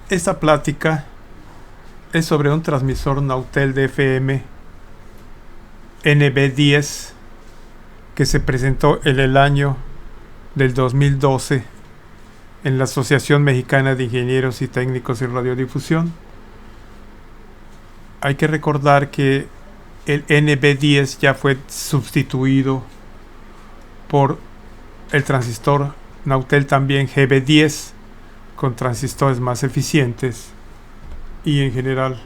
Esta plática es sobre un transmisor Nautel de FM NB10 que se presentó en el año del 2012 en la Asociación Mexicana de Ingenieros y Técnicos en Radiodifusión. Hay que recordar que el NB10 ya fue sustituido por el transistor Nautel también GB10 con transistores más eficientes y en general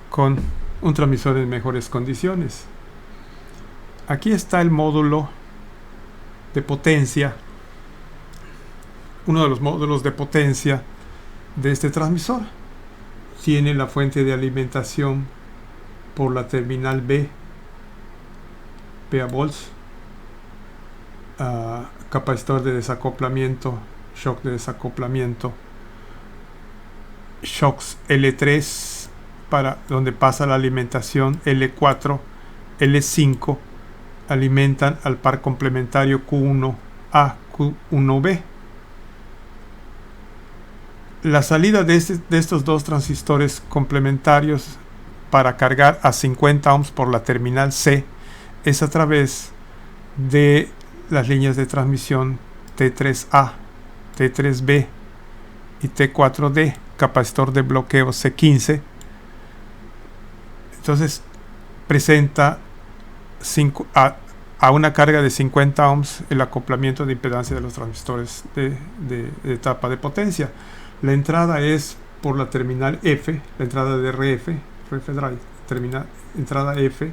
con un transmisor en mejores condiciones. Aquí está el módulo de potencia, uno de los módulos de potencia de este transmisor. Tiene la fuente de alimentación por la terminal B a volts, capacitor de desacoplamiento, shock de desacoplamiento, shocks L3 para donde pasa la alimentación, L4, L5 alimentan al par complementario Q1A, Q1B. La salida de estos dos transistores complementarios para cargar a 50 ohms por la terminal C es a través de las líneas de transmisión T3A, T3B y T4D, capacitor de bloqueo C15. Entonces presenta a una carga de 50 ohms el acoplamiento de impedancia de los transistores de etapa de potencia. La entrada es por la terminal F, la entrada de RF drive, entrada F,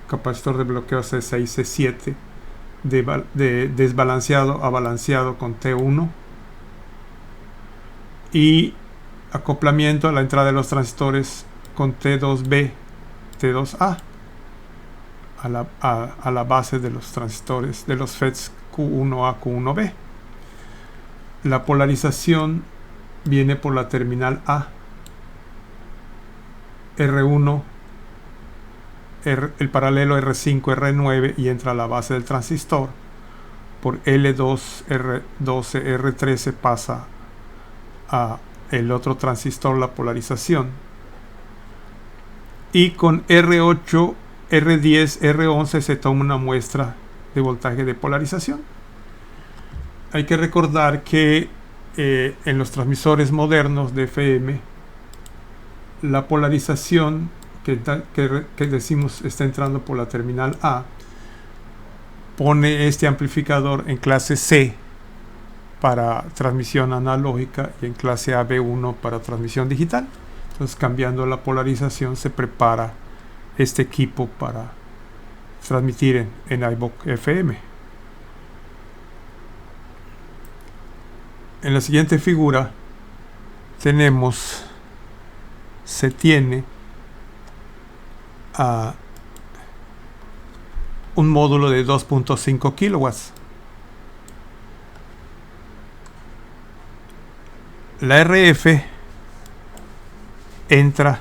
capacitor de bloqueo C6, C7, de desbalanceado a balanceado con T1, y acoplamiento a la entrada de los transistores con T2B, T2A, a la base de los transistores de los FETs Q1A, Q1B. La polarización viene por la terminal A, R1, el paralelo R5, R9 y entra a la base del transistor. Por L2, R12, R13 pasa a el otro transistor la polarización. Y con R8, R10, R11 se toma una muestra de voltaje de polarización. Hay que recordar que en los transmisores modernos de FM, la polarización que decimos está entrando por la terminal A, pone este amplificador en clase C para transmisión analógica y en clase AB1 para transmisión digital. Entonces, cambiando la polarización, se prepara este equipo para transmitir en iVox FM. En la siguiente figura se tiene un módulo de 2.5 kilowatts. La RF entra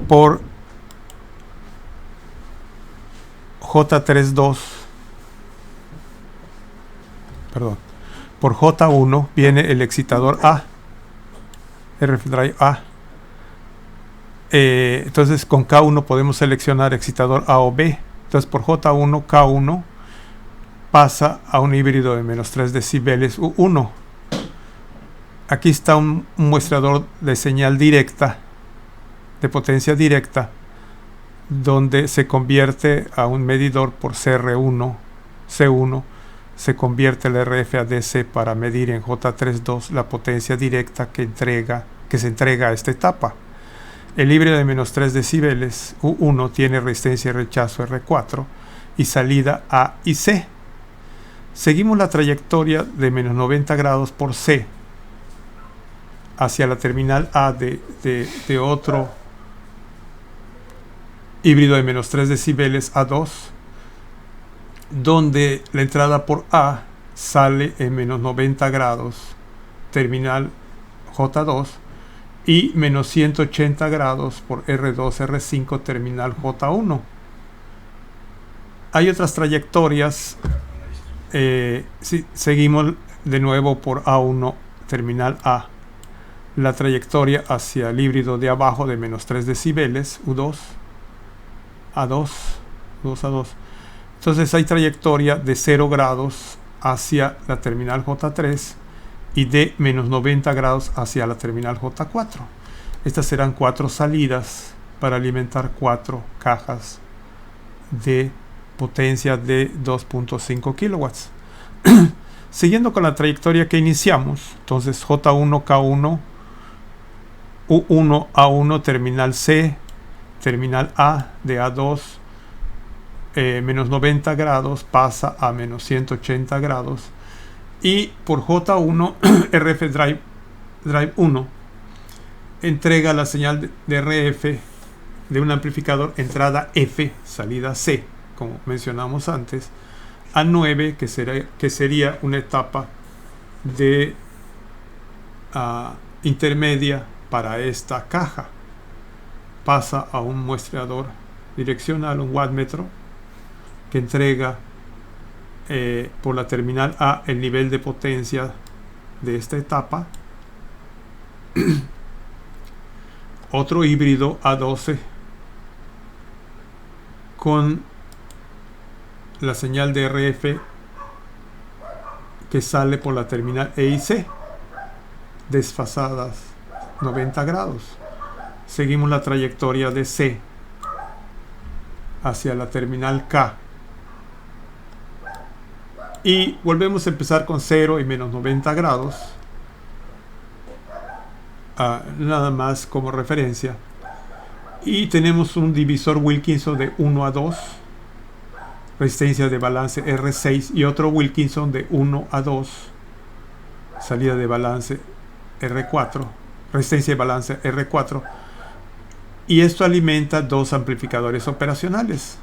por J32, por J1 viene el excitador A, RF drive A. Entonces con K1 podemos seleccionar excitador A o B. Entonces por J1, K1 pasa a un híbrido de menos 3 decibeles U1. Aquí está un muestrador de señal directa, de potencia directa, donde se convierte a un medidor por CR1, C1, se convierte el RF a DC para medir en J32 la potencia directa que se entrega a esta etapa. El híbrido de menos 3 decibeles U1 tiene resistencia y rechazo R4 y salida A y C. Seguimos la trayectoria de menos 90 grados por C hacia la terminal A de otro híbrido de menos 3 decibeles A2, donde la entrada por A sale en menos 90 grados, terminal J2, y menos 180 grados por R2, R5, terminal J1. Hay otras trayectorias. Si seguimos de nuevo por A1, terminal A, la trayectoria hacia el híbrido de abajo de menos 3 decibeles, U2, A2, U2, A2. Entonces hay trayectoria de 0 grados hacia la terminal J3 y de menos 90 grados hacia la terminal J4. Estas serán 4 salidas para alimentar 4 cajas de potencia de 2.5 kilowatts. Siguiendo con la trayectoria que iniciamos, entonces J1, K1, U1, A1, terminal C, terminal A de A2, menos 90 grados pasa a menos 180 grados, y por J1 RF Drive 1 entrega la señal de RF de un amplificador entrada F, salida C, como mencionamos antes, a 9, que sería una etapa de intermedia para esta caja. Pasa a un muestreador direccional, un wattmetro, que entrega por la terminal A el nivel de potencia de esta etapa. Otro híbrido A12 con la señal de RF que sale por la terminal E y C, desfasadas 90 grados. Seguimos la trayectoria de C hacia la terminal K y volvemos a empezar con 0 y menos 90 grados, nada más como referencia, y tenemos un divisor Wilkinson de 1 a 2, resistencia de balance R6, y otro Wilkinson de 1 a 2, salida de balance R4, resistencia de balance R4, y esto alimenta 2 amplificadores operacionales.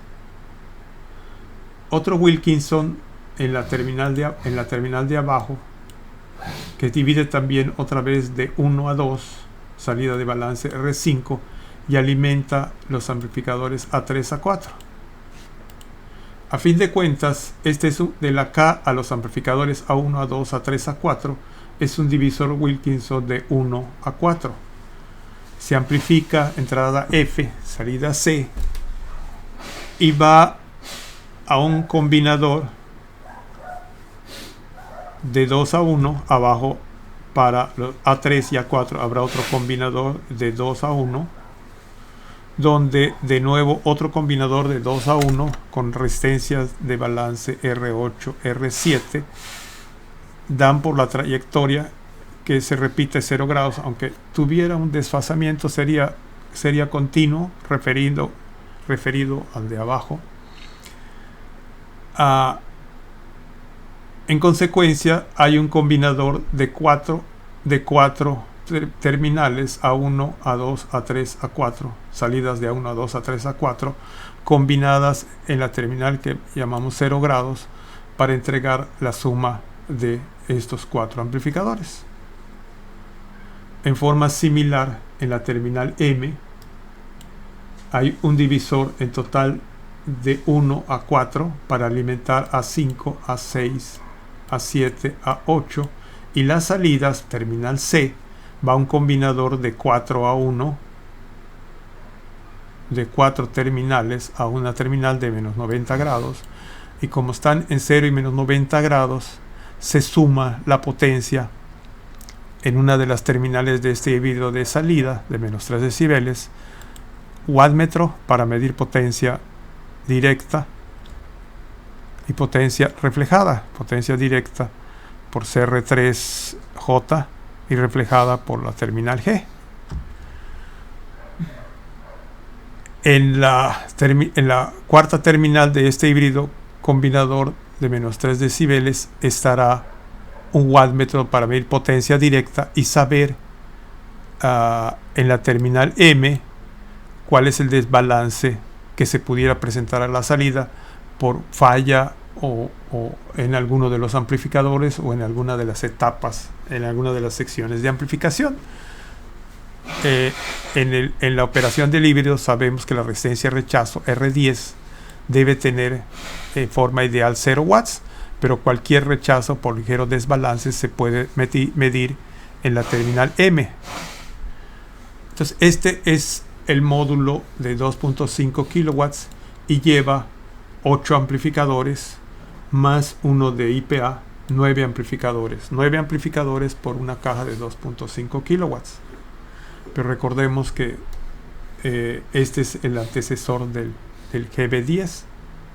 Otro Wilkinson en la terminal de abajo, que divide también otra vez de 1 a 2, salida de balance R5, y alimenta los amplificadores A3 a 4. A fin de cuentas, este es de la K a los amplificadores A1, A2, A3, A4, es un divisor Wilkinson de 1 a 4. Se amplifica entrada F, salida C, y va a un combinador de 2 a 1, abajo para los A3 y A4 habrá otro combinador de 2 a 1, donde de nuevo otro combinador de 2 a 1 con resistencias de balance R8, R7 dan por la trayectoria que se repite 0 grados, aunque tuviera un desfasamiento sería continuo, referido al de abajo. En consecuencia hay un combinador de 4 terminales A1, A2, A3, A4, salidas de A1, A2, A3, A4, combinadas en la terminal que llamamos 0 grados para entregar la suma de estos 4 amplificadores. En forma similar, en la terminal M hay un divisor en total de 1 a 4 para alimentar A5, A6, A7, A8, y las salidas, terminal C, va un combinador de 4 a 1, de 4 terminales a una terminal de menos 90 grados, y como están en 0 y menos 90 grados, se suma la potencia en una de las terminales de este híbrido de salida de menos 3 decibeles, wattmetro para medir potencia directa y potencia reflejada, potencia directa por CR3J y reflejada por la terminal G. En la cuarta terminal de este híbrido combinador de menos 3 decibeles estará un wattmetro para medir potencia directa y saber en la terminal M cuál es el desbalance que se pudiera presentar a la salida por falla o en alguno de los amplificadores o en alguna de las etapas, en alguna de las secciones de amplificación. En la operación del híbrido sabemos que la resistencia de rechazo R10 debe tener forma ideal 0 watts, pero cualquier rechazo por ligero desbalance se puede medir en la terminal M, Entonces este es el módulo de 2.5 kilowatts y lleva 8 amplificadores más uno de IPA, 9 amplificadores. 9 amplificadores por una caja de 2.5 kilowatts. Pero recordemos que este es el antecesor del GB10.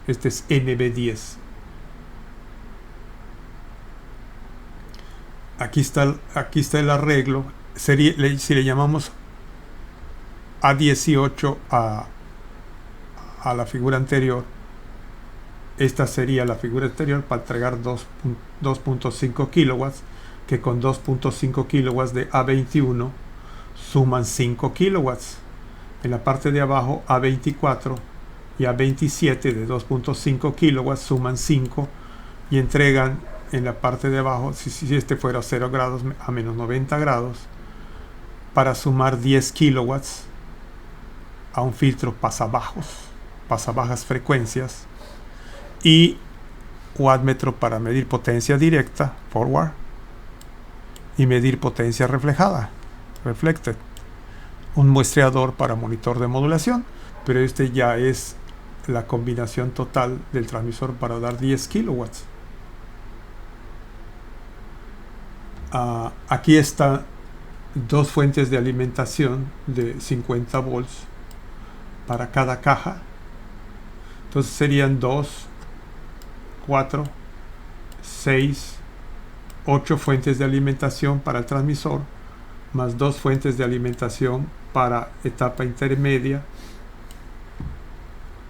Este es NB10. Aquí está el arreglo. Si le llamamos A18 a la figura anterior, esta sería la figura anterior para entregar 2.5 kilowatts, que con 2.5 kilowatts de A21 suman 5 kilowatts. En la parte de abajo, A24 y A27 de 2.5 kilowatts suman 5 y entregan en la parte de abajo, si este fuera 0 grados a menos 90 grados, para sumar 10 kilowatts a un filtro pasabajas frecuencias, y wattmetro para medir potencia directa, forward, y medir potencia reflejada, reflected, un muestreador para monitor de modulación, pero este ya es la combinación total del transmisor para dar 10 kilowatts. Aquí están dos fuentes de alimentación de 50 volts para cada caja. Entonces serían 2, 4, 6, 8 fuentes de alimentación para el transmisor, más 2 fuentes de alimentación para etapa intermedia,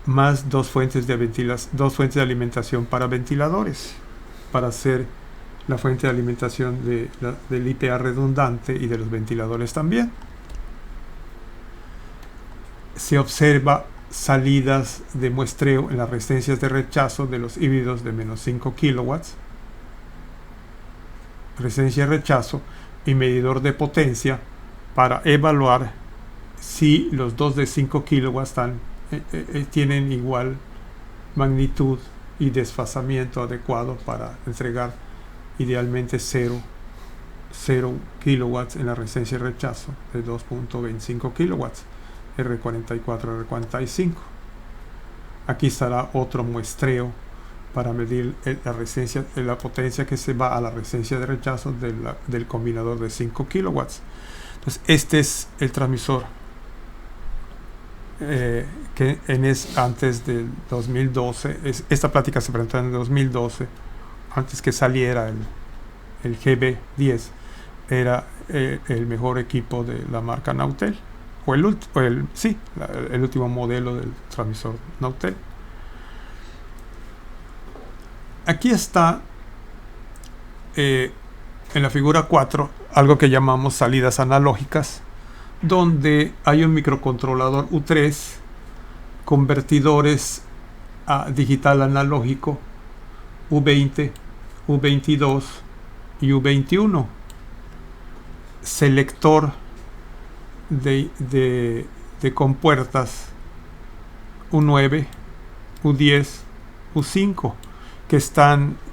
más 2 fuentes de alimentación para ventiladores, para hacer la fuente de alimentación del IPA redundante y de los ventiladores también. Se observa salidas de muestreo en las resistencias de rechazo de los híbridos de menos 5 kilowatts, resistencia de rechazo y medidor de potencia para evaluar si los dos de 5 kilowatts tienen igual magnitud y desfasamiento adecuado para entregar idealmente 0 kilowatts en la resistencia de rechazo de 2.25 kilowatts, R44, R45. Aquí estará otro muestreo para medir la potencia que se va a la resistencia de rechazo del combinador de 5 kilowatts. Entonces este es el transmisor que antes del 2012, esta plática se presentó en el 2012, antes que saliera el GB10, era el mejor equipo de la marca Nautel, o el último modelo del transmisor Nautel. Aquí está en la figura 4 algo que llamamos salidas analógicas, donde hay un microcontrolador U3, convertidores a digital analógico U20, U22 y U21, selector de compuertas U9, U10, U5,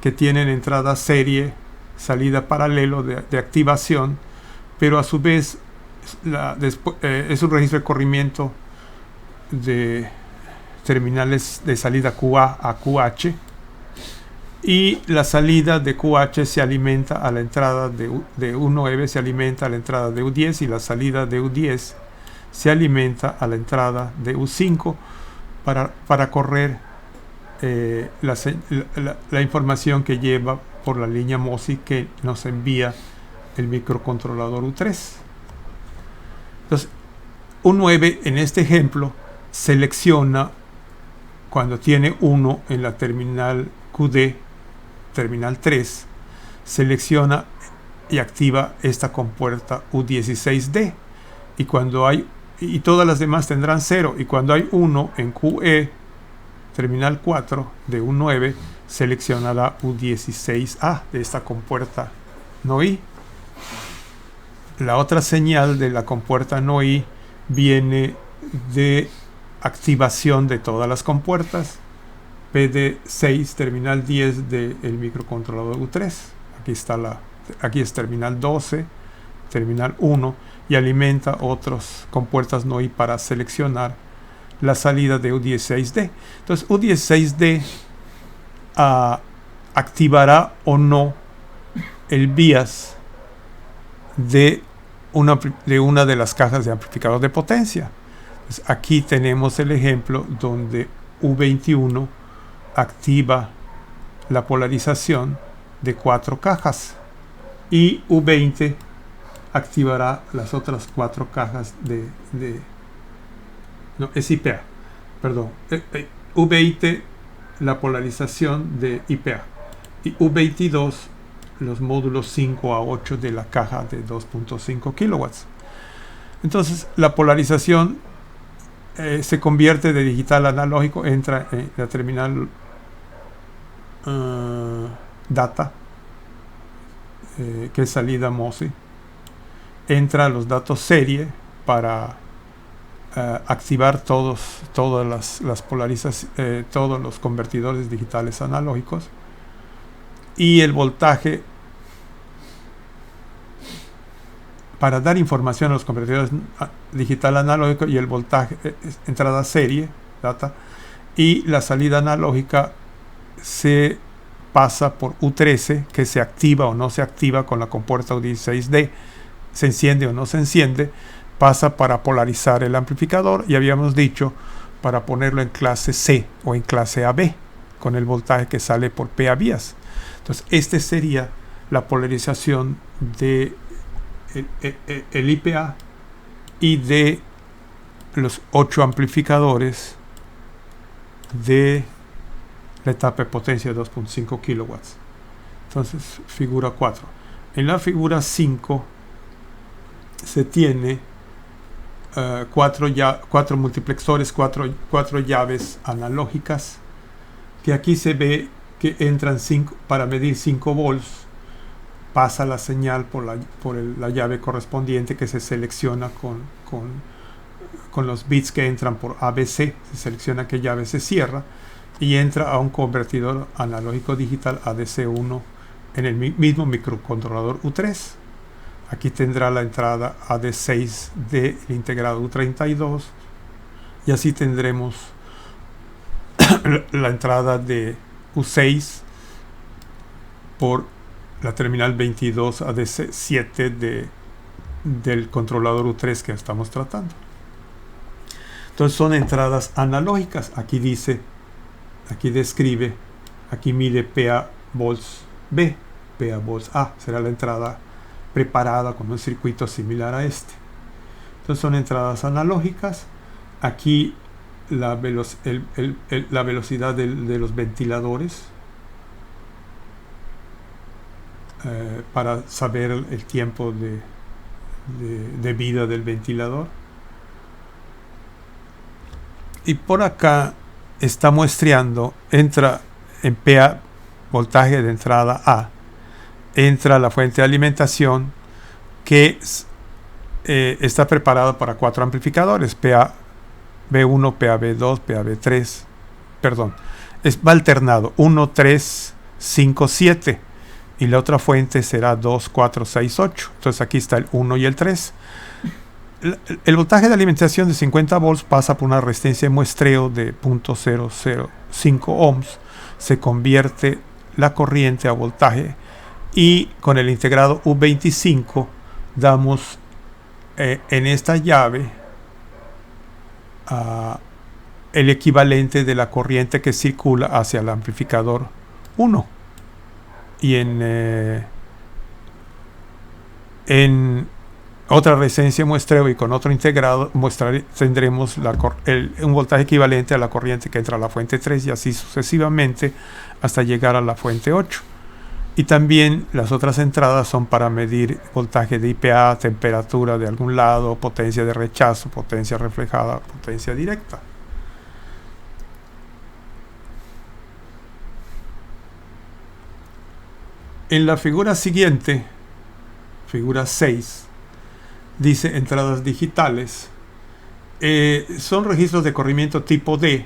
que tienen entrada serie, salida paralelo de activación, pero a su vez es un registro de corrimiento de terminales de salida QA a QH, y la salida de QH se alimenta a la entrada de U9, se alimenta a la entrada de U10, y la salida de U10 se alimenta a la entrada de U5 para correr la información que lleva por la línea MOSI que nos envía el microcontrolador U3. Entonces, U9 en este ejemplo selecciona, cuando tiene 1 en la terminal QD, terminal 3, selecciona y activa esta compuerta U16D, y todas las demás tendrán 0, y cuando hay 1 en QE, terminal 4 de U9, seleccionará U16A de esta compuerta NOI. La otra señal de la compuerta NOI viene de activación de todas las compuertas, PD6, terminal 10 del microcontrolador U3. Aquí es terminal 12, terminal 1, y alimenta otros compuertas NOI para seleccionar la salida de U16D. Entonces U16D activará o no el BIAS de una de las cajas de amplificador de potencia. Entonces, aquí tenemos el ejemplo donde U21 activa la polarización de 4 cajas y U20 activará las otras 4 cajas no, es IPA, perdón, U20 la polarización de IPA y U22 los módulos 5 a 8 de la caja de 2.5 kilowatts. Entonces la polarización se convierte de digital a analógico, entra en la terminal data, que es salida MOSI, entra los datos serie para activar todas las polarizaciones, todos los convertidores digitales analógicos, y el voltaje para dar información a los convertidores digital analógico, y el voltaje entrada serie data, y la salida analógica se pasa por U13, que se activa o no se activa con la compuerta U16D, se enciende o no se enciende, pasa para polarizar el amplificador, y habíamos dicho para ponerlo en clase C o en clase AB con el voltaje que sale por PA vías. Entonces este sería la polarización de el IPA y de los 8 amplificadores de la etapa de potencia de 2.5 kilowatts. Entonces figura 4. En la figura 5 se tiene 4 multiplexores, 4 llaves analógicas, que aquí se ve que entran 5 para medir 5 volts. Pasa la señal por la llave correspondiente, que se selecciona con los bits que entran por ABC, se selecciona qué llave se cierra y entra a un convertidor analógico digital ADC1 en el mismo microcontrolador U3. Aquí tendrá la entrada AD6 del integrado U32, y así tendremos la entrada de U6 por la terminal 22 ADC7 del controlador U3 que estamos tratando. Entonces son entradas analógicas. Aquí dice, aquí describe, aquí mide PA volts B, PA volts A, será la entrada preparada con un circuito similar a este. Entonces son entradas analógicas. Aquí la velocidad de los ventiladores, para saber el tiempo de vida del ventilador. Y por acá está muestreando, entra en PA, voltaje de entrada A, entra la fuente de alimentación, que está preparada para 4 amplificadores, PA B1, PA B2, PA B3, perdón, va alternado 1, 3, 5, 7, y la otra fuente será 2, 4, 6, 8. Entonces aquí está el 1 y el 3. El voltaje de alimentación de 50 volts pasa por una resistencia de muestreo de 0.005 ohms, se convierte la corriente a voltaje, y con el integrado U25 damos en esta llave el equivalente de la corriente que circula hacia el amplificador 1, y en otra resistencia muestreo y con otro integrado tendremos un voltaje equivalente a la corriente que entra a la fuente 3, y así sucesivamente hasta llegar a la fuente 8. Y también las otras entradas son para medir voltaje de IPA, temperatura de algún lado, potencia de rechazo, potencia reflejada, potencia directa. En la figura siguiente, figura 6, dice entradas digitales. Son registros de corrimiento tipo D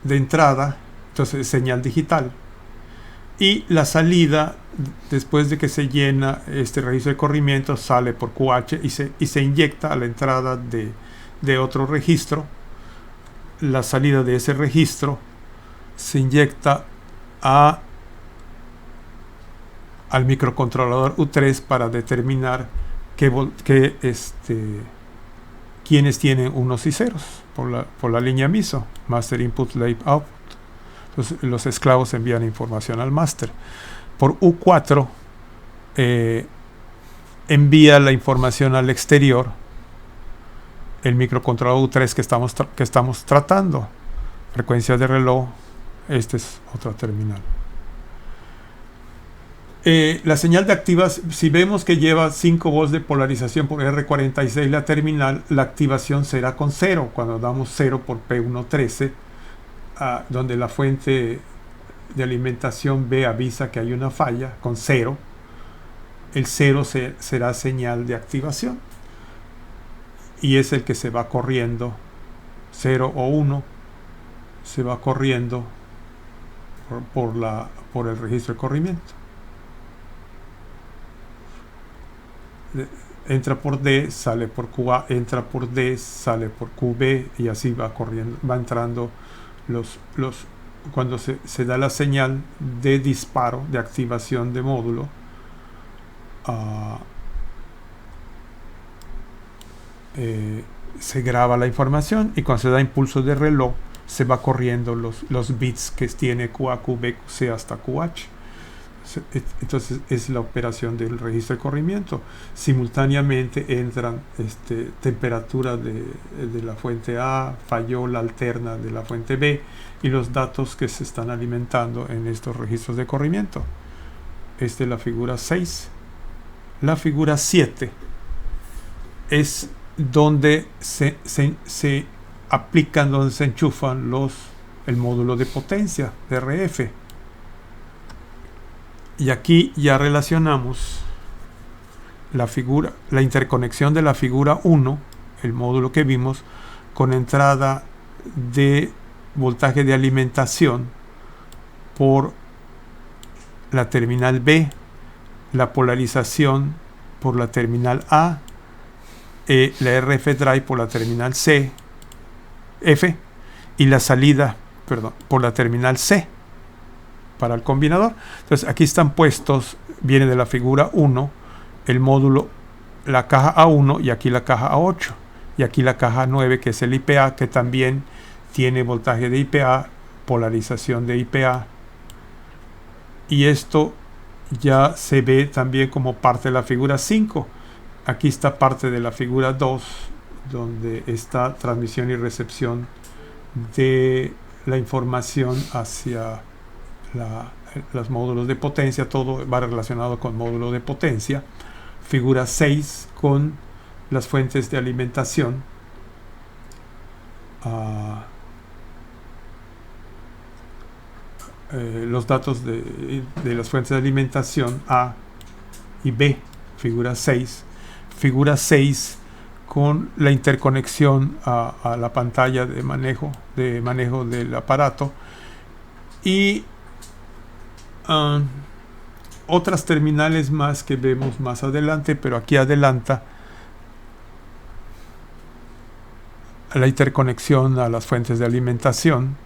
de entrada, entonces señal digital, y la salida después de que se llena este registro de corrimiento, sale por QH y se inyecta a la entrada de otro registro. La salida de ese registro se inyecta al microcontrolador U3 para determinar quiénes tienen unos y ceros por la línea MISO, Master Input, Slave Output. Entonces, los esclavos envían información al master. Por U4 envía la información al exterior el microcontrolador U3 que estamos tratando. Frecuencia de reloj, esta es otra terminal. La señal de activación, si vemos que lleva 5 volts de polarización por R46 la terminal, la activación será con 0, cuando damos 0 por P113, donde la fuente de alimentación B avisa que hay una falla, con 0, el 0 será señal de activación, y es el que se va corriendo, 0 o 1, se va corriendo por el registro de corrimiento. Entra por D, sale por QA, entra por D, sale por QB, y así va corriendo, va entrando cuando se da la señal de disparo, de activación de módulo, se graba la información, y cuando se da impulso de reloj se va corriendo los bits que tiene QA, QB, QC hasta QH. Entonces es la operación del registro de corrimiento. Simultáneamente entran temperatura de la fuente A, falló la alterna de la fuente B, y los datos que se están alimentando en estos registros de corrimiento. Esta es la figura 6. La figura 7 es donde se aplican, donde se enchufan el módulo de potencia de RF. Y aquí ya relacionamos la interconexión de la figura 1, el módulo que vimos, con entrada de voltaje de alimentación por la terminal B, la polarización por la terminal A, la RF drive por la terminal F, y la salida, por la terminal C para el combinador. Entonces aquí están puestos, viene de la figura 1, el módulo, la caja A1, y aquí la caja A8, y aquí la caja 9, que es el IPA, que también tiene voltaje de IPA, polarización de IPA, y esto ya se ve también como parte de la figura 5. Aquí está parte de la figura 2, donde está transmisión y recepción de la información hacia los módulos de potencia. Todo va relacionado con módulo de potencia. Figura 6 con las fuentes de alimentación, los datos de las fuentes de alimentación A y B. Figura 6 con la interconexión a la pantalla de manejo del aparato, y otras terminales más que vemos más adelante, pero aquí adelanta la interconexión a las fuentes de alimentación,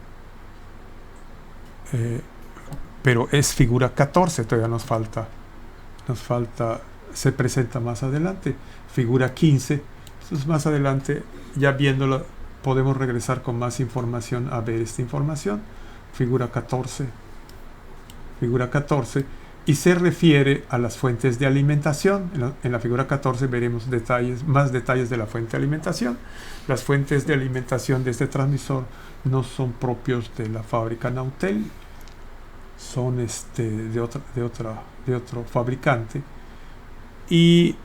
pero es figura 14, todavía nos falta, se presenta más adelante, figura 15. Entonces más adelante, ya viéndolo, podemos regresar con más información a ver esta información. Figura 14, y se refiere a las fuentes de alimentación. En la figura 14 veremos más detalles de la fuente de alimentación. Las fuentes de alimentación de este transmisor no son propios de la fábrica Nautel, son de otro fabricante, y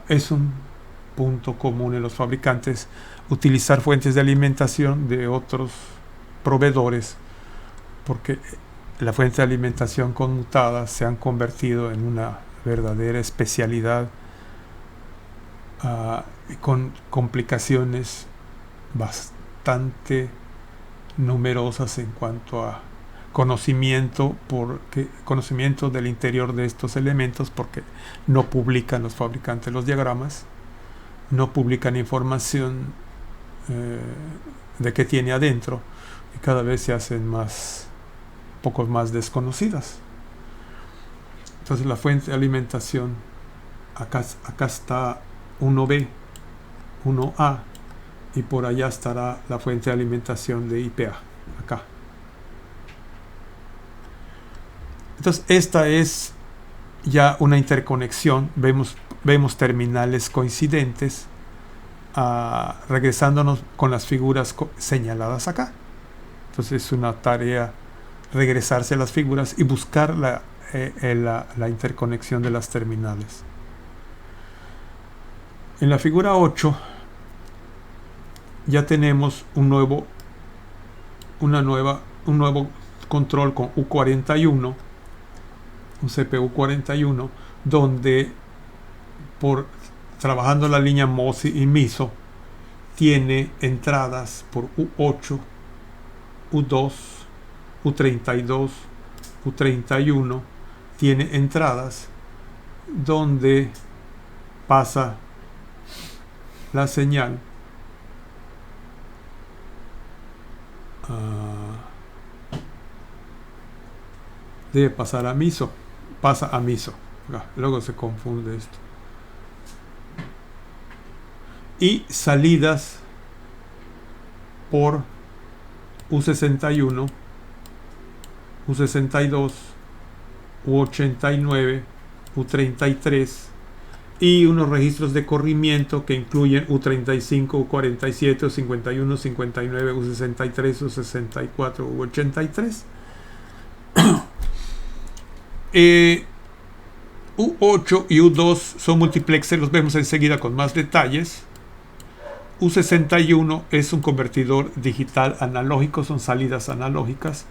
es un punto común en los fabricantes utilizar fuentes de alimentación de otros proveedores, porque la fuente de alimentación conmutada se han convertido en una verdadera especialidad, con complicaciones bastante numerosas en cuanto a conocimiento del interior de estos elementos, porque no publican los fabricantes los diagramas, no publican información de qué tiene adentro, y cada vez se hacen poco más desconocidas. Entonces la fuente de alimentación, acá está 1B, 1A, y por allá estará la fuente de alimentación de IPA, acá. Entonces esta es ya una interconexión, vemos terminales coincidentes, regresándonos con las figuras señaladas acá. Entonces es una tarea regresarse a las figuras y buscar la interconexión de las terminales. En la figura 8 ya tenemos un nuevo control con U41, un CPU 41, donde trabajando la línea MOSI y MISO tiene entradas por U8, U2, U32, U31, tiene entradas donde pasa la señal debe pasar a MISO, pasa a MISO, luego se confunde esto, y salidas por U61, U62, U89, U33 y unos registros de corrimiento que incluyen U35, U47, U51, 59, U63, U64, U83. U8 y U2 son multiplexers, los vemos enseguida con más detalles. U61 es un convertidor digital analógico, son salidas analógicas.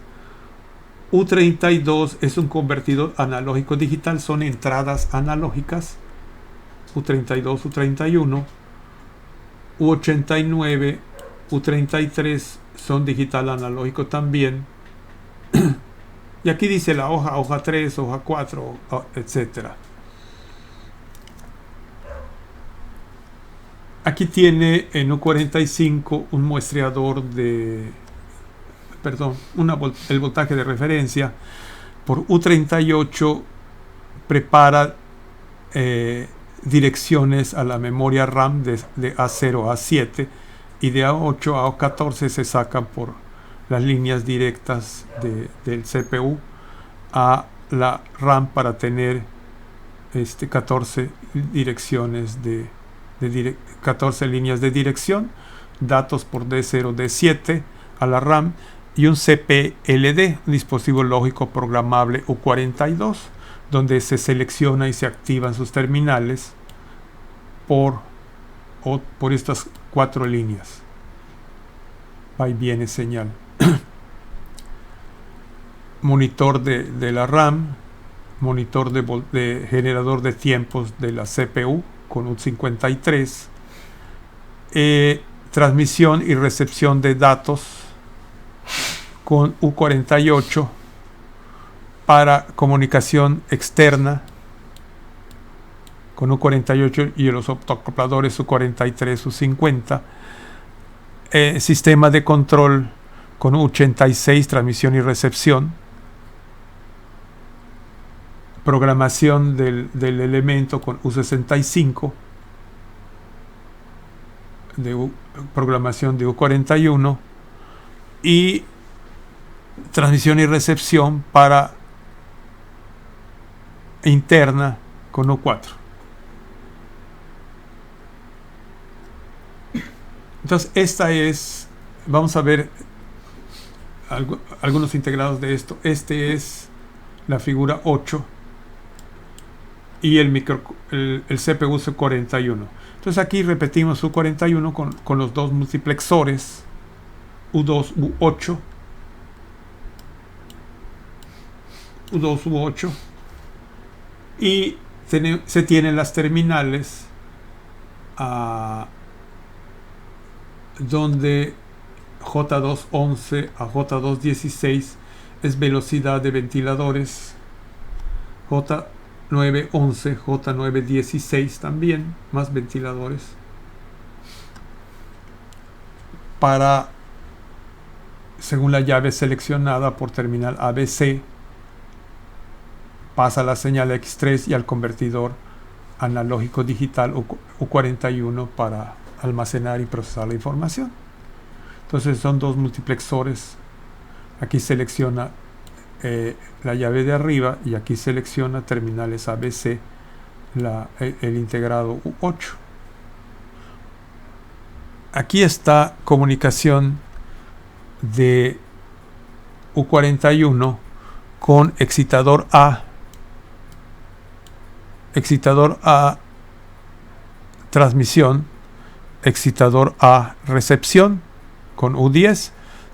U32 es un convertidor analógico digital, son entradas analógicas. U32, U31, U89, U33 son digital analógico también. Y aquí dice la hoja 3, hoja 4, etc. Aquí tiene en U45 un muestreador el voltaje de referencia. Por U38 prepara direcciones a la memoria RAM de A0 a A7, y de A8 a A14 se sacan por las líneas directas del CPU a la RAM para tener 14 direcciones 14 líneas de dirección, datos por D0, D7 a la RAM, y un CPLD, un dispositivo lógico programable U42, donde se selecciona y se activan sus terminales por estas 4 líneas. Va y viene señal. Monitor de la RAM, monitor de generador de tiempos de la CPU con U53, transmisión y recepción de datos con U48, para comunicación externa con U48 y los optocopladores U43, U50, sistema de control con U86, transmisión y recepción, programación del elemento con U65, programación de U41, y transmisión y recepción para interna con U4. Entonces vamos a ver algunos integrados de esto. Este es la figura 8 y el CPU U41. Entonces aquí repetimos U41 con los dos multiplexores U2, U8, U2, U8, y se tienen las terminales donde J211 a J216 es velocidad de ventiladores. J911, J916 también, más ventiladores. Para, según la llave seleccionada por terminal ABC, pasa la señal X3 y al convertidor analógico digital U41 para almacenar y procesar la información. Entonces son dos multiplexores. Aquí selecciona la llave de arriba y aquí selecciona terminales ABC, el integrado U8. Aquí está comunicación de U41 con excitador A. Excitador A, transmisión. Excitador A, recepción con U10.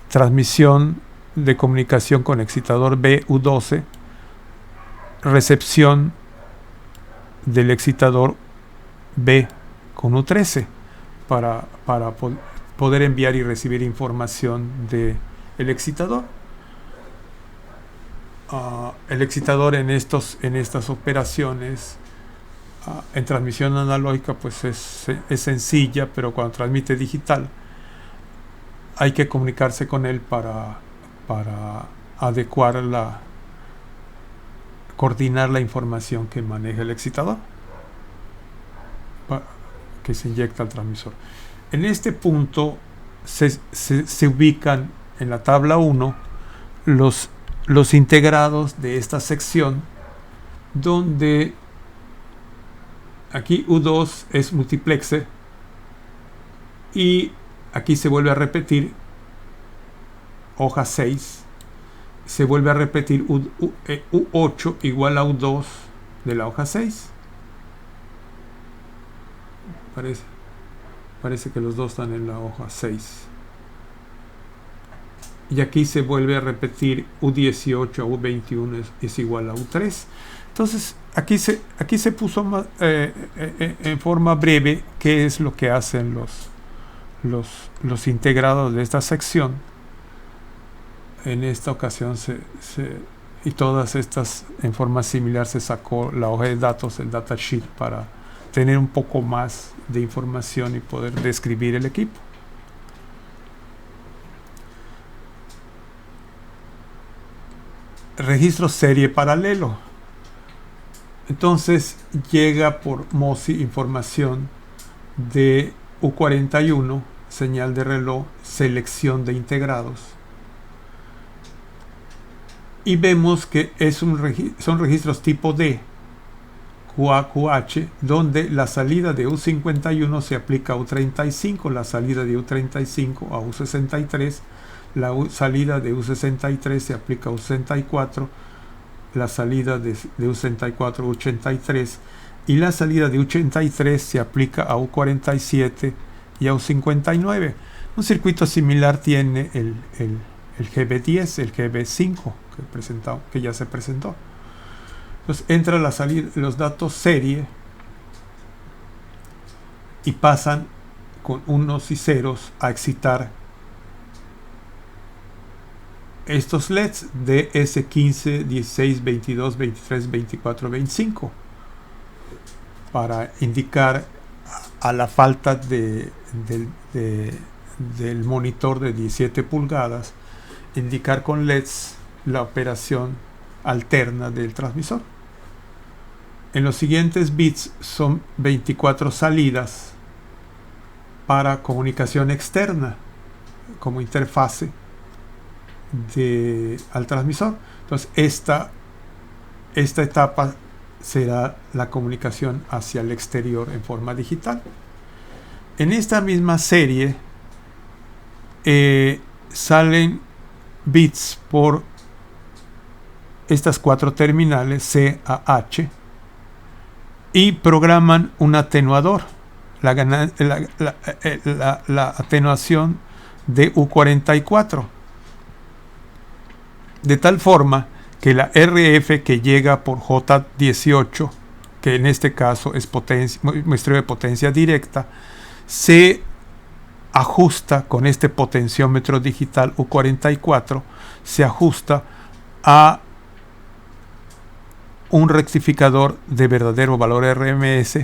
Transmisión de comunicación con excitador B, U12. Recepción del excitador B con U13 para poder enviar y recibir información del excitador. El excitador en estas operaciones en transmisión analógica pues es sencilla, pero cuando transmite digital hay que comunicarse con él para adecuar coordinar la información que maneja el excitador que se inyecta al transmisor. En este punto se ubican en la tabla 1 los integrados de esta sección, donde aquí U2 es multiplexer y aquí se vuelve a repetir hoja 6, se vuelve a repetir U8 igual a U2 de la hoja 6. Parece que los dos están en la hoja 6. Y aquí se vuelve a repetir U18 a U21 es igual a U3. Entonces aquí se puso en forma breve qué es lo que hacen los integrados de esta sección. En esta ocasión y todas estas en forma similar se sacó la hoja de datos, el datasheet, para tener un poco más de información y poder describir el equipo. Registro serie paralelo. Entonces llega por MOSI información de U41, señal de reloj, selección de integrados. Y vemos que son registros tipo D, QA-QH, donde la salida de U51 se aplica a U35, la salida de U35 a U63, la salida de U63 se aplica a U64, la salida de U64 a U83 y la salida de U83 se aplica a U47 y a U59. Un circuito similar tiene el GB10, el GB5 que ya se presentó. Entonces entra la salida, los datos serie y pasan con unos y ceros a excitar estos LEDs de S15, 16, 22, 23, 24, 25 para indicar a la falta del monitor de 17 pulgadas, indicar con LEDs la operación alterna del transmisor. En los siguientes bits son 24 salidas para comunicación externa como interfase al transmisor. Entonces esta etapa será la comunicación hacia el exterior en forma digital. En esta misma serie salen bits por estas 4 terminales C a H y programan un atenuador, la atenuación de U44, de tal forma que la RF que llega por J18, que en este caso es muestreo de potencia directa, se ajusta con este potenciómetro digital U44, se ajusta a un rectificador de verdadero valor RMS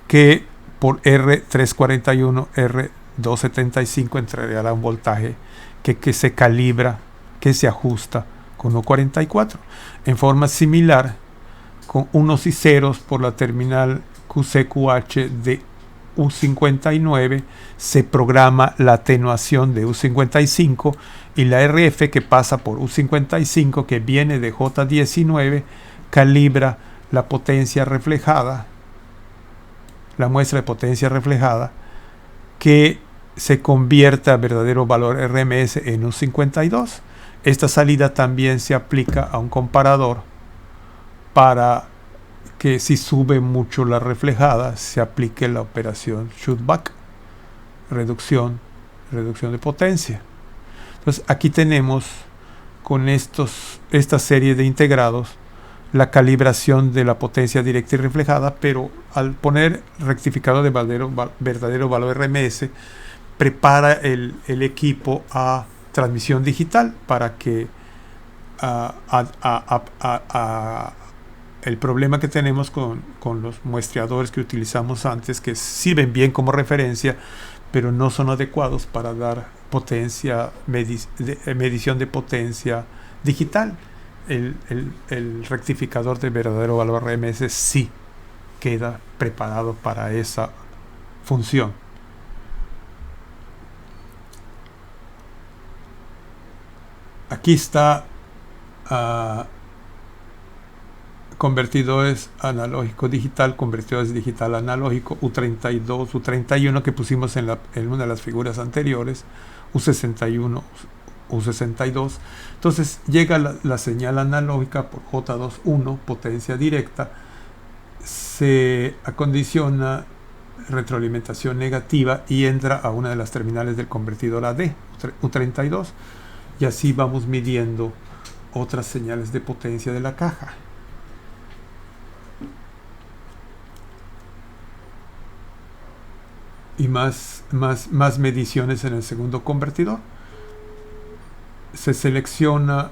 que por R341, R275 entregará un voltaje que se calibra, que se ajusta con U44. En forma similar, con unos y ceros por la terminal QCQH de U59 se programa la atenuación de U55 y la RF que pasa por U55 que viene de J19 calibra la potencia reflejada, la muestra de potencia reflejada que se convierte a verdadero valor RMS en U52. Esta salida también se aplica a un comparador para que si sube mucho la reflejada se aplique la operación shootback, reducción de potencia. Entonces aquí tenemos con esta serie de integrados la calibración de la potencia directa y reflejada, pero al poner rectificador de verdadero valor RMS prepara el equipo a transmisión digital para que el problema que tenemos con los muestreadores que utilizamos antes, que sirven bien como referencia, pero no son adecuados para dar potencia, medición de potencia digital. El rectificador de verdadero valor RMS sí queda preparado para esa función. Aquí está convertidores analógico digital, convertidores digital analógico, U32, U31 que pusimos en una de las figuras anteriores, U61, U62. Entonces llega la señal analógica por J21, potencia directa, se acondiciona retroalimentación negativa y entra a una de las terminales del convertidor AD, U32, y así vamos midiendo otras señales de potencia de la caja. Y más mediciones en el segundo convertidor. Se selecciona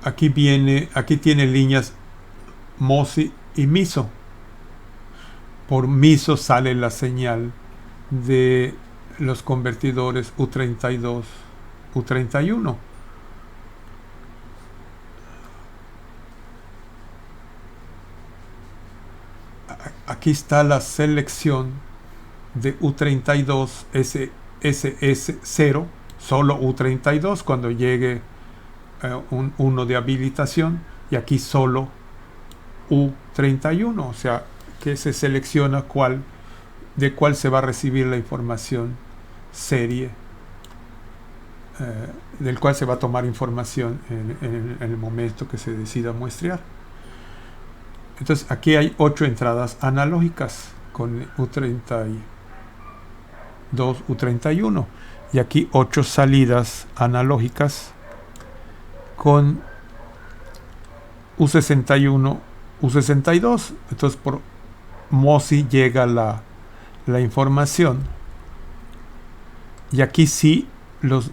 aquí tiene líneas MOSI y MISO. Por MISO sale la señal de los convertidores U32, U31. Aquí está la selección de U32 SS0, solo U32 cuando llegue un 1 de habilitación, y aquí solo U31, o sea que se selecciona de cuál se va a recibir la información serie, del cual se va a tomar información en el momento que se decida muestrear. Entonces aquí hay 8 entradas analógicas con U32, U31, y aquí 8 salidas analógicas con U61, U62. Entonces por MOSI llega la información, y aquí sí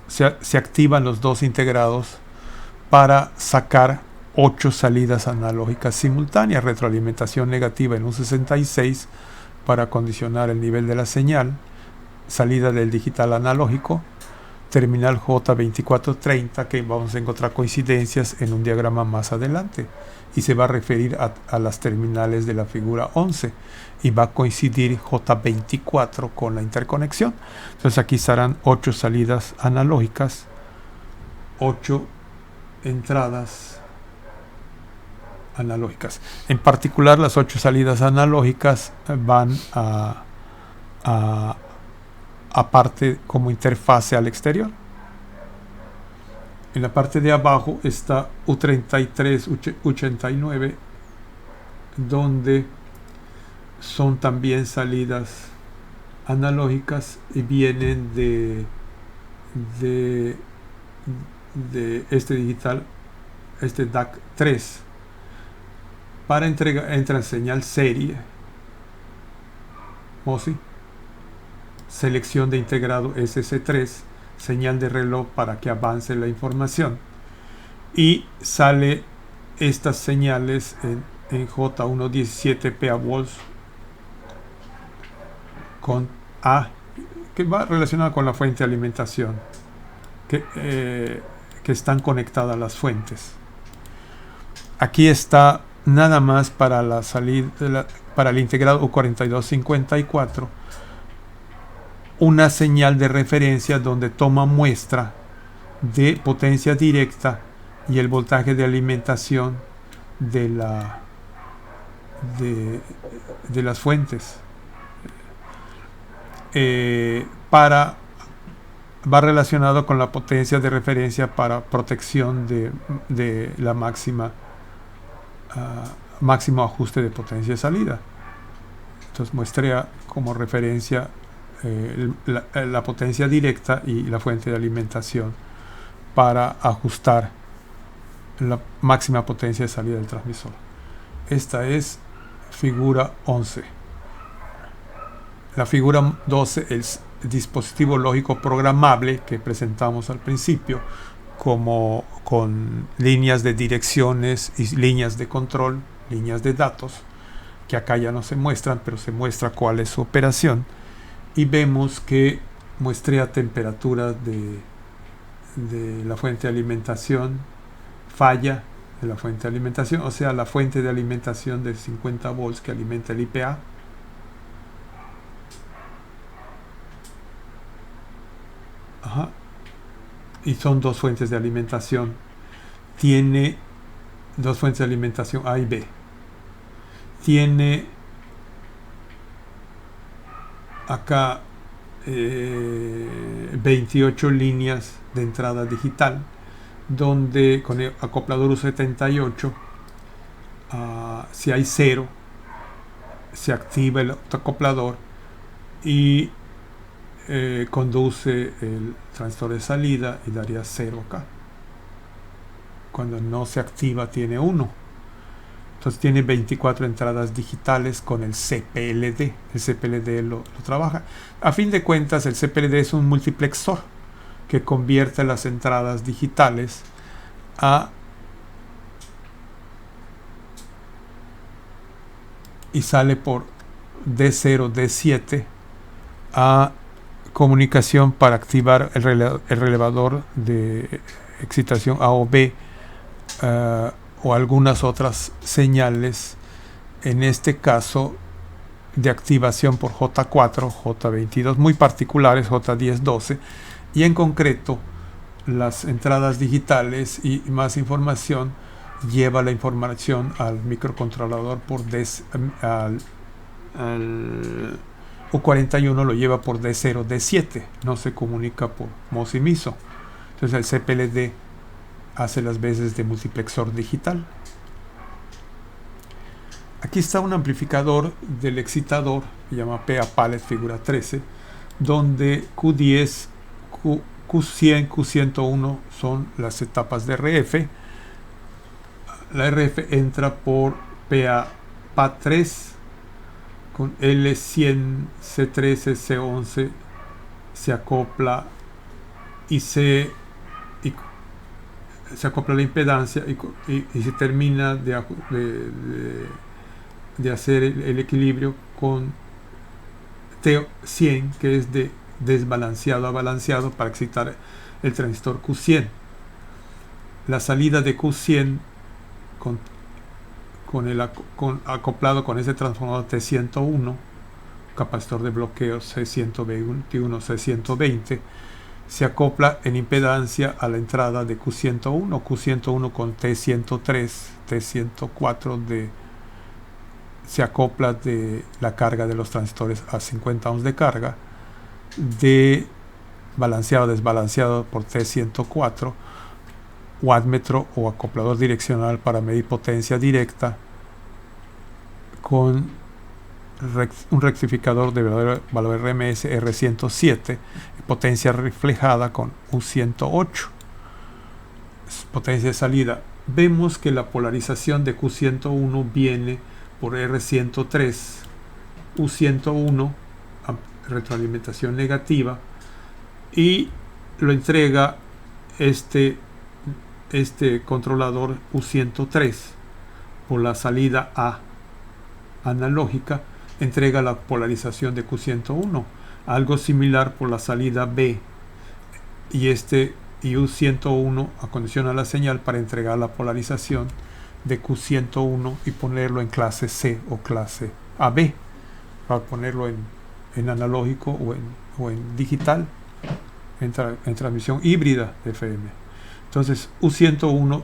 se activan los dos integrados para sacar 8 salidas analógicas simultáneas, retroalimentación negativa en U66 para condicionar el nivel de la señal, salida del digital analógico, terminal J2430, que vamos a encontrar coincidencias en un diagrama más adelante, y se va a referir a las terminales de la figura 11, y va a coincidir J24 con la interconexión. Entonces aquí estarán 8 salidas analógicas, 8 entradas analógicas. En particular, las 8 salidas analógicas van a parte como interfase al exterior. En la parte de abajo está U33, U89, donde son también salidas analógicas y vienen de este digital, este DAC3. Para entra señal serie MOSI, selección de integrado SC3, señal de reloj para que avance la información, y sale estas señales en J117 PA volts con A, que va relacionada con la fuente de alimentación, que están conectadas las fuentes. Aquí está nada más para la salida para el integrado U4254 una señal de referencia donde toma muestra de potencia directa y el voltaje de alimentación de las fuentes. Va relacionado con la potencia de referencia para protección de la máximo ajuste de potencia de salida. Entonces muestra como referencia la potencia directa y la fuente de alimentación para ajustar la máxima potencia de salida del transmisor. Esta es figura 11. La figura 12 es el dispositivo lógico programable que presentamos al principio, como con líneas de direcciones y líneas de control, líneas de datos, que acá ya no se muestran, pero se muestra cuál es su operación. Y vemos que muestrea temperatura de la fuente de alimentación, falla de la fuente de alimentación, o sea, la fuente de alimentación de 50 volts que alimenta el IPA. Ajá. Y son dos fuentes de alimentación. Tiene dos fuentes de alimentación A y B. Tiene acá 28 líneas de entrada digital, donde con el acoplador U78, si hay 0, se activa el acoplador y conduce el transistor de salida y daría 0 acá. Cuando no se activa tiene 1. Entonces tiene 24 entradas digitales con el CPLD. El CPLD lo trabaja. A fin de cuentas, el CPLD es un multiplexor que convierte las entradas digitales y sale por D0, D7 a comunicación para activar el relevador de excitación A o B, o algunas otras señales, en este caso de activación por J4, J22, muy particulares, J10, 12, y en concreto las entradas digitales y más información lleva la información al microcontrolador por al U41 lo lleva por D0, D7, no se comunica por MOS y MISO. Entonces el CPLD hace las veces de multiplexor digital. Aquí está un amplificador del excitador, se llama PA Pallet, figura 13, donde Q10, Q100, Q101 son las etapas de RF. La RF entra por PA-PAD3 con L100, C13, C11, se acopla y se acopla la impedancia y se termina de hacer el equilibrio con T100, que es de desbalanceado a balanceado para excitar el transistor Q100. La salida de Q100 acoplado con ese transformador T101, capacitor de bloqueo C121, C120, se acopla en impedancia a la entrada de Q101, Q101 con T103, T104 se acopla de la carga de los transistores a 50 ohms de carga, de balanceado desbalanceado por T104, wattmetro o acoplador direccional para medir potencia directa con un rectificador de valor RMS R107, potencia reflejada con U108, potencia de salida. Vemos que la polarización de Q101 viene por R103, U101 retroalimentación negativa, y lo entrega este controlador U103 por la salida A analógica, entrega la polarización de Q101, algo similar por la salida B, y U101 acondiciona la señal para entregar la polarización de Q101 y ponerlo en clase C o clase AB, para ponerlo en analógico o en digital, en transmisión híbrida de FM. Entonces U101,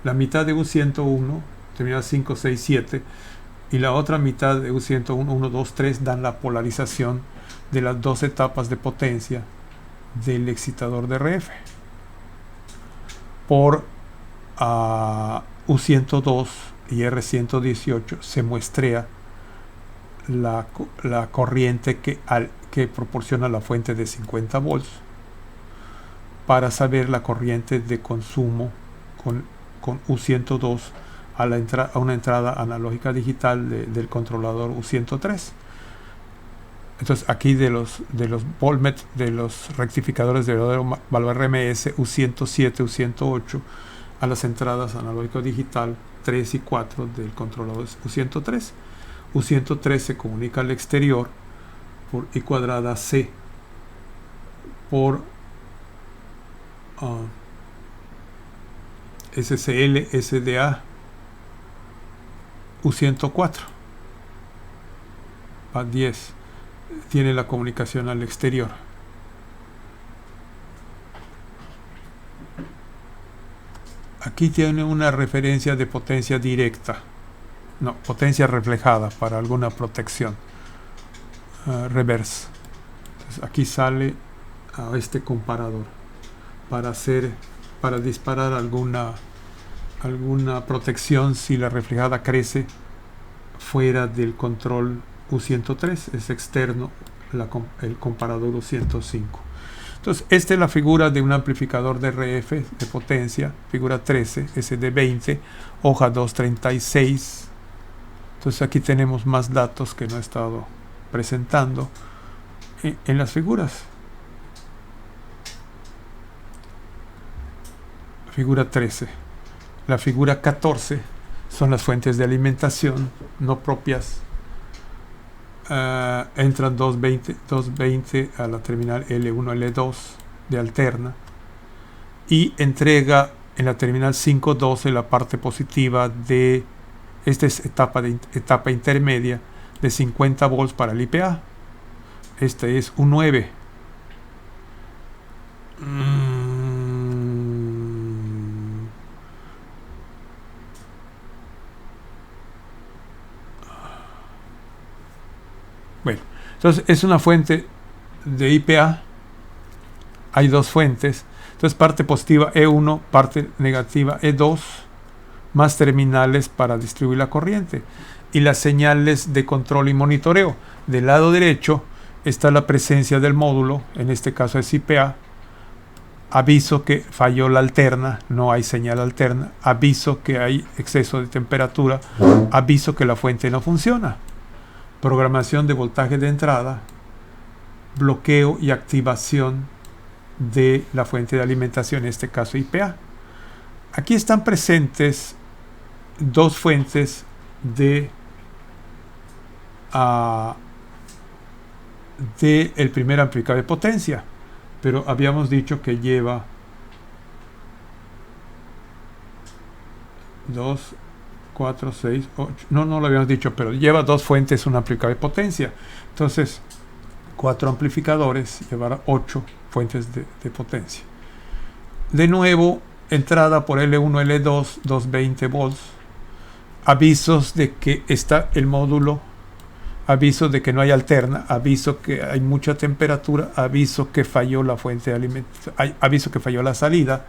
la mitad de U101 termina 5, 6, 7, y la otra mitad de U101, 1, 2, 3 dan la polarización de las dos etapas de potencia del excitador de RF. Por U102 y R118 se muestrea la corriente que proporciona la fuente de 50 volts, para saber la corriente de consumo con U102 a una entrada analógica digital del controlador U103. Entonces aquí de los voltmet, de los rectificadores de verdadero valor RMS U107, U108 a las entradas analógico digital 3 y 4 del controlador U103. U103 se comunica al exterior por I cuadrada C por SCL SDA U104 a 10 tiene la comunicación al exterior. Aquí tiene una referencia de potencia directa, no, potencia reflejada para alguna protección reverse. Entonces aquí sale a este comparador para disparar alguna protección si la reflejada crece fuera del control U103, es externo el comparador U105. Entonces esta es la figura de un amplificador de RF de potencia, figura 13, SD20, hoja 236. Entonces aquí tenemos más datos que no he estado presentando en las figuras. Figura 13. La figura 14 son las fuentes de alimentación no propias. Entran 220 a la terminal L1, L2 de alterna, y entrega en la terminal 512 la parte positiva de esta es etapa intermedia de 50 volts para el IPA. Este es un 9. Bueno, entonces es una fuente de IPA. Hay dos fuentes. Entonces parte positiva E1, parte negativa E2, más terminales para distribuir la corriente. Y las señales de control y monitoreo. Del lado derecho está la presencia del módulo, en este caso es IPA. Aviso que falló la alterna, no hay señal alterna. Aviso que hay exceso de temperatura. Aviso que la fuente no funciona. Programación de voltaje de entrada, bloqueo y activación de la fuente de alimentación, en este caso IPA. Aquí están presentes dos fuentes de el primer amplificador de potencia, pero habíamos dicho que lleva 2, 4, 6, 8, no lo habíamos dicho, pero lleva dos fuentes, un amplificador de potencia. Entonces 4 amplificadores llevará 8 fuentes de potencia. De nuevo, entrada por L1, L2, 220 volts. Avisos de que está el módulo, aviso de que no hay alterna, aviso que hay mucha temperatura, aviso que falló la fuente de alimentación, aviso que falló la salida.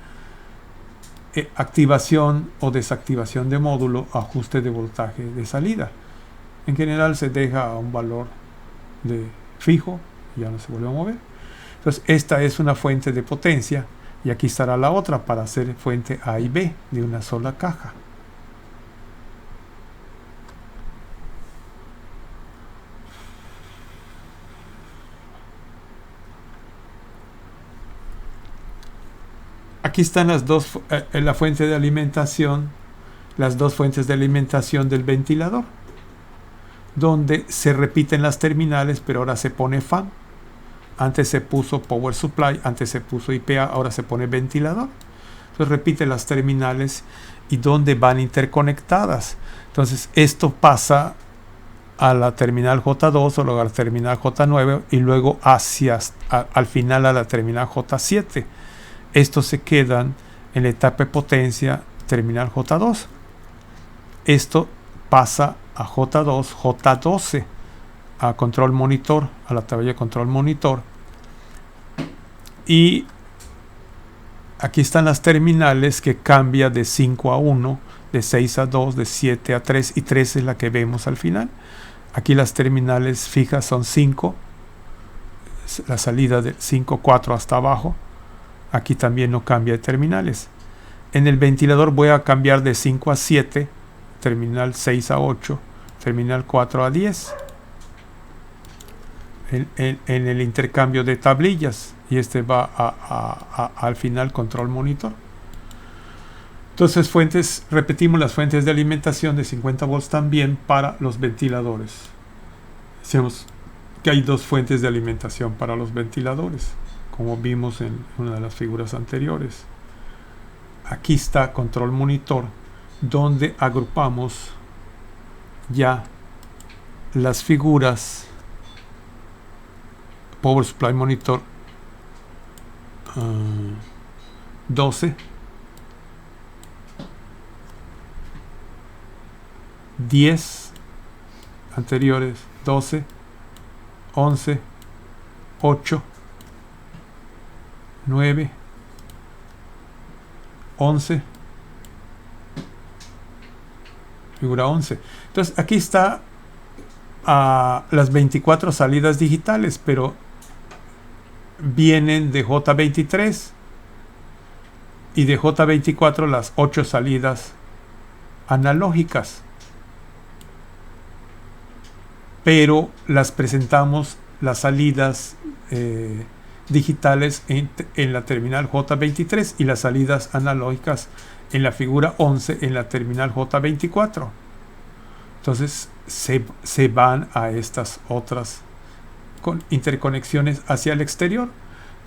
Activación o desactivación de módulo, ajuste de voltaje de salida. En general se deja a un valor de fijo, ya no se vuelve a mover. Entonces esta es una fuente de potencia, y aquí estará la otra para hacer fuente A y B de una sola caja. aquí están las dos, la fuente de alimentación, las dos fuentes de alimentación del ventilador, donde se repiten las terminales, pero ahora se pone fan. Antes se puso power supply, antes se puso IPA, ahora se pone ventilador. Entonces repite las terminales y donde van interconectadas. Entonces esto pasa a la terminal J2 o luego a la terminal J9 y luego al final a la terminal J7. Estos se quedan en la etapa de potencia terminal J2. Esto pasa a J2, J12, a control monitor, a la tabla de control monitor. Y aquí están las terminales que cambia de 5 a 1, de 6 a 2, de 7 a 3 y 3 es la que vemos al final. Aquí las terminales fijas son 5, la salida de 5, 4 hasta abajo. Aquí también no cambia de terminales. En el ventilador voy a cambiar de 5 a 7, terminal 6 a 8, terminal 4 a 10. En el intercambio de tablillas, y este va al final control monitor. Entonces repetimos las fuentes de alimentación de 50 volts también para los ventiladores. Decimos que hay dos fuentes de alimentación para los ventiladores, como vimos en una de las figuras anteriores. Aquí está control monitor, donde agrupamos ya las figuras power supply monitor 12, 10 anteriores, 12, 11, 8, 9, 11, figura 11. Entonces aquí está las 24 salidas digitales, pero vienen de J23 y de J24 las 8 salidas analógicas, pero las presentamos las salidas digitales en la terminal J23 y las salidas analógicas en la figura 11 en la terminal J24. Entonces se van a estas otras con interconexiones hacia el exterior.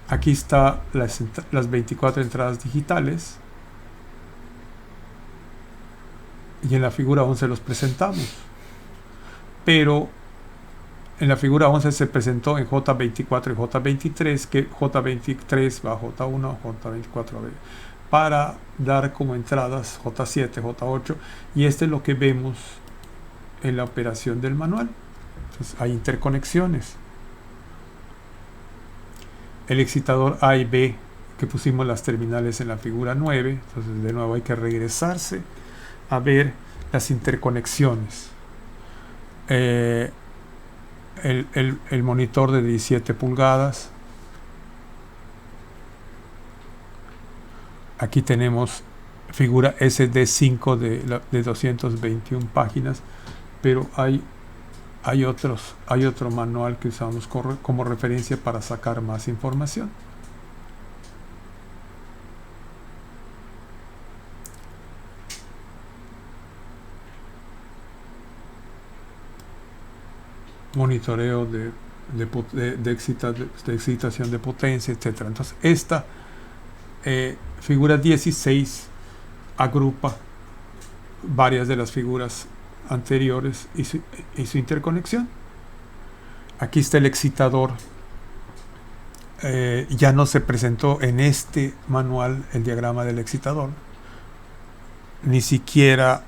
Aquí está las 24 entradas digitales y en la figura 11 los presentamos, pero en la figura 11 se presentó en J24 y J23, que J23 va a J1, J24 para dar como entradas J7, J8, y este es lo que vemos en la operación del manual. Entonces hay interconexiones. El excitador A y B, que pusimos las terminales en la figura 9, entonces de nuevo hay que regresarse a ver las interconexiones. El monitor de 17 pulgadas. Aquí tenemos figura SD5 de 221 páginas, pero hay otro manual que usamos como referencia para sacar más información. Monitoreo de excitación de potencia, etc. Entonces esta figura 16 agrupa varias de las figuras anteriores y su interconexión. Aquí está el excitador. Ya no se presentó en este manual el diagrama del excitador, ni siquiera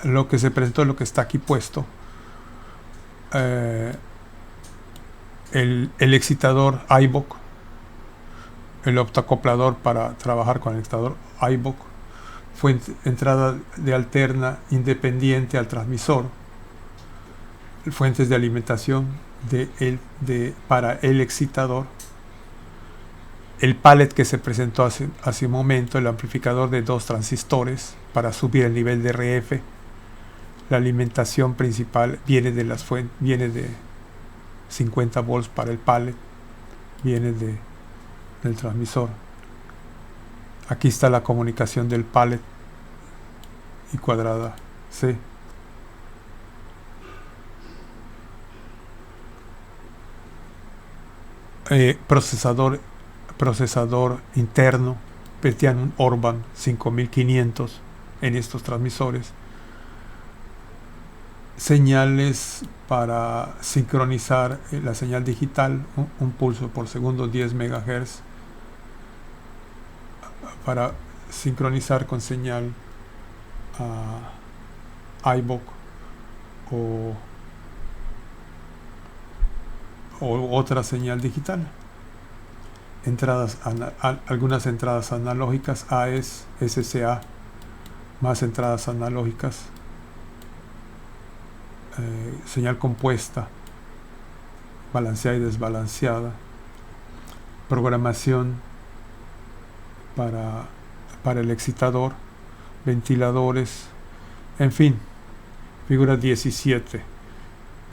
lo que se presentó, lo que está aquí puesto. El excitador iBook, el optoacoplador para trabajar con el excitador iBook, fue entrada de alterna independiente al transmisor, fuentes de alimentación para el excitador, el pallet que se presentó hace un momento, el amplificador de 2 transistores para subir el nivel de RF. La alimentación principal viene de 50 volts para el pallet, viene del transmisor. Aquí está la comunicación del pallet y cuadrada C. Procesador interno, tiene un Orban 5500 en estos transmisores. Señales para sincronizar la señal digital, un pulso por segundo 10 MHz para sincronizar con señal iVoox o otra señal digital. Algunas entradas analógicas, AES, SCA, más entradas analógicas, señal compuesta, balanceada y desbalanceada, programación para el excitador, ventiladores, en fin, figura 17.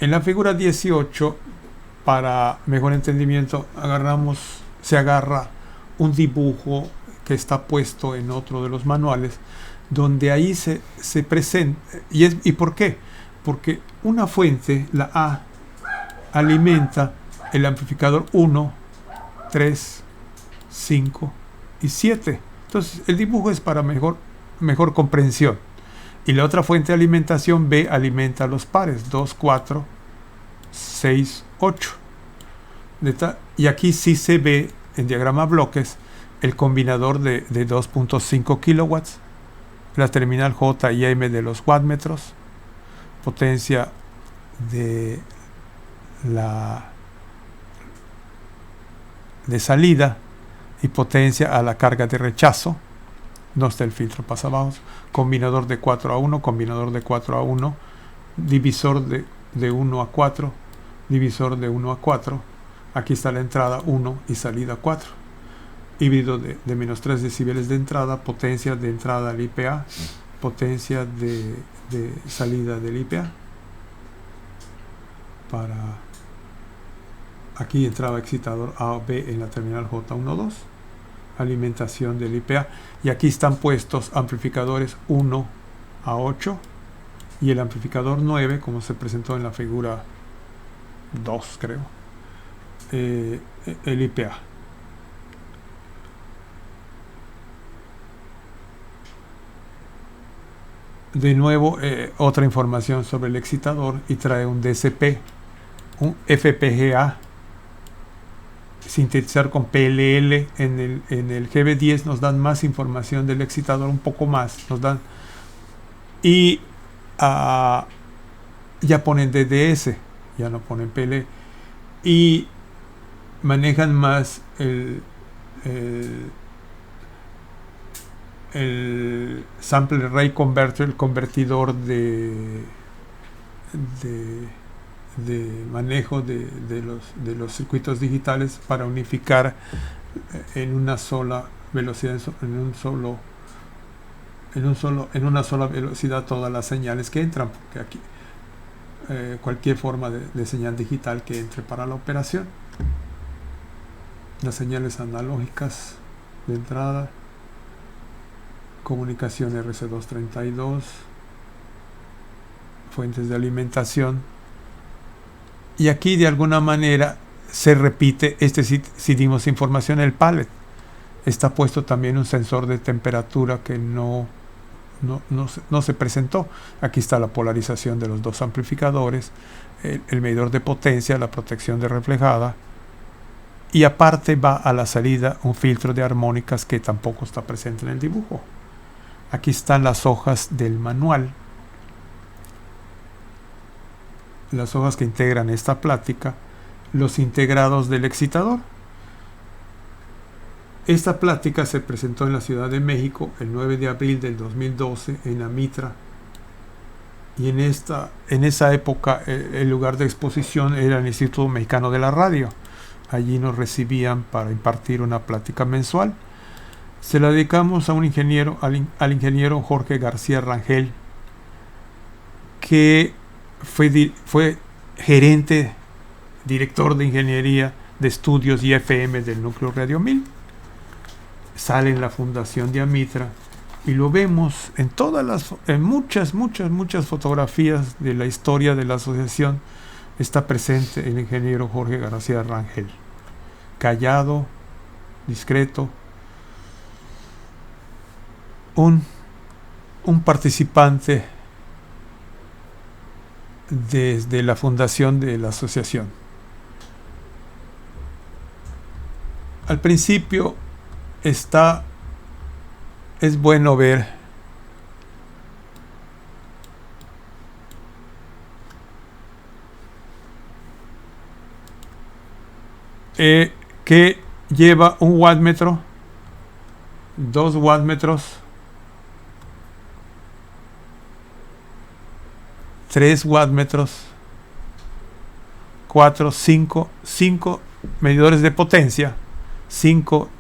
En la figura 18, para mejor entendimiento, se agarra un dibujo que está puesto en otro de los manuales, donde ahí se presenta. ¿Y por qué? Porque una fuente, la A, alimenta el amplificador 1, 3, 5 y 7. Entonces el dibujo es para mejor comprensión. Y la otra fuente de alimentación, B, alimenta los pares 2, 4, 6, 8. Y aquí sí se ve en diagrama bloques el combinador de 2.5 kilowatts, la terminal J y M de los wattmetros, potencia de salida y potencia a la carga de rechazo. No está el filtro pasabajos, combinador de 4 a 1, combinador de 4 a 1, divisor de 1 a 4, divisor de 1 a 4. Aquí está la entrada 1 y salida 4. Híbrido de menos 3 decibeles de entrada, potencia de entrada al IPA, potencia de salida del IPA. Aquí entraba excitador A o B en la terminal J12, alimentación del IPA. Y aquí están puestos amplificadores 1 a 8 y el amplificador 9, como se presentó en la figura 2, creo. El IPA. De nuevo, otra información sobre el excitador, y trae un DCP, un FPGA, sintetizar con PLL. En el GB10 nos dan más información del excitador, un poco más nos dan, y ya ponen DDS, ya no ponen PLL, y manejan más el sample rate converter, el convertidor de manejo de los circuitos digitales para unificar en una sola velocidad, en una sola velocidad todas las señales que entran, porque aquí cualquier forma de señal digital que entre para la operación. Las señales analógicas de entrada, comunicación RC232, fuentes de alimentación, y aquí de alguna manera se repite, si dimos información, el pallet. Está puesto también un sensor de temperatura que no se presentó. Aquí está la polarización de los dos amplificadores, el medidor de potencia, la protección de reflejada, y aparte va a la salida un filtro de armónicas que tampoco está presente en el dibujo. Aquí están las hojas del manual, las hojas que integran esta plática, los integrados del excitador. Esta plática se presentó en la Ciudad de México el 9 de abril del 2012 en la Mitra, y en esa época el lugar de exposición era el Instituto Mexicano de la Radio. Allí nos recibían para impartir una plática mensual. Se la dedicamos a un ingeniero, al ingeniero Jorge García Rangel, que fue gerente, director de ingeniería de estudios y FM del núcleo Radio 1000. sale en la Fundación Diamitra y lo vemos en muchas fotografías de la historia de la asociación. Está presente el ingeniero Jorge García Rangel, callado, discreto, un participante desde la fundación de la asociación. Al principio es bueno ver que lleva 1 wattmetro, 2 wattmetros, 3 wattmetros, 4, 5 medidores de potencia, 5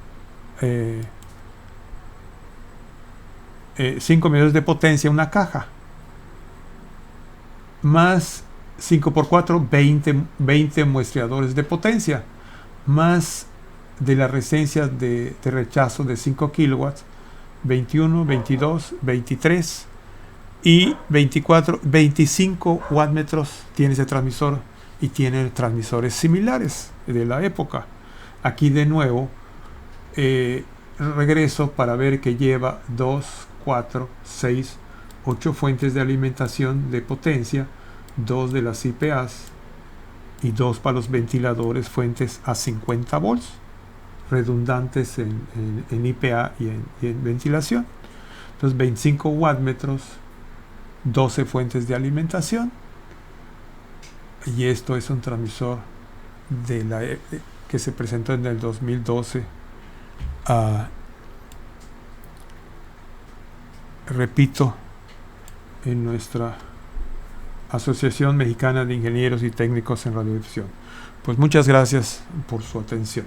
medidores de potencia, una caja, más 5 por 4, 20 muestreadores de potencia, más de la resistencia de rechazo de 5 kilowatts, 21, 22, 23 y 24, 25 wattmetros tiene ese transmisor, y tiene transmisores similares de la época. Aquí de nuevo regreso para ver que lleva 2, 4, 6, 8 fuentes de alimentación de potencia, 2 de las IPAs y 2 para los ventiladores, fuentes a 50 volts redundantes en IPA y en ventilación. Entonces 25 wattmetros, 12 fuentes de alimentación, y esto es un transmisor que se presentó en el 2012 repito, en nuestra Asociación Mexicana de Ingenieros y Técnicos en Radiodifusión. Pues muchas gracias por su atención.